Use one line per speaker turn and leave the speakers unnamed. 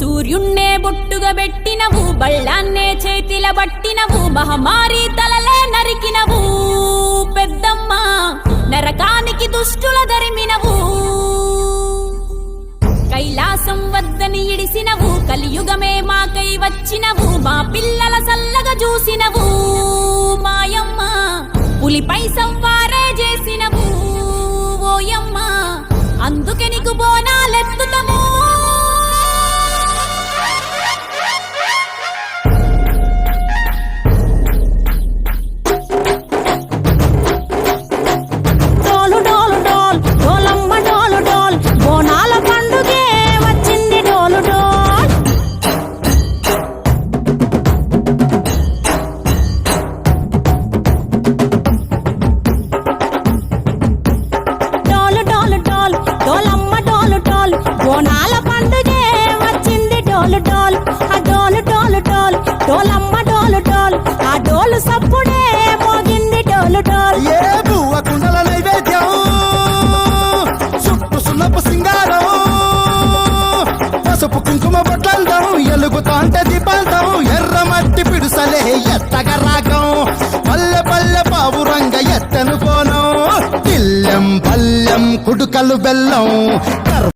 సూర్యున్నే బొట్టుగా పెట్టినవు, బళ్ళాన్నే చేతిల పట్టినవు, మహమారి తలలే నరికినవు పెద్దమ్మ, నరకానికి దుష్టుల దరిమినవు. కైలాసం వద్దని ఇడిసినవు, కలియుగమే మాకై వచ్చినవు, మా పిల్లల సల్లగా చూసినవు మాయమ్మ, పులిపై సవ్వారే చేసినవు ఓయమ్మ, అందుకే నీకు బోనాలెత్తుతము.
బోనాల పండుగే వచ్చింది డోలు డోల్, ఆ డోలు డోలు డోల్, డోలమ్మ డోలు డోల్, ఆ డోలు సప్పుడే మోగింది డోలు డోల్.
ఏ బువ్వ కుండల నైవేద్యం, సుప్పు సున్నపు సింగారం, పసుపు కుంకుమ బొట్లందం, ఎలుగుతాంటే దీపాంతం, ఎర్ర మట్టి పిడుసలే ఎత్తగ రాగం, పల్లె పల్లె పావురంగ ఎత్తను కోనం, తిల్లెం పల్లెం కుడుకలు బెల్లం.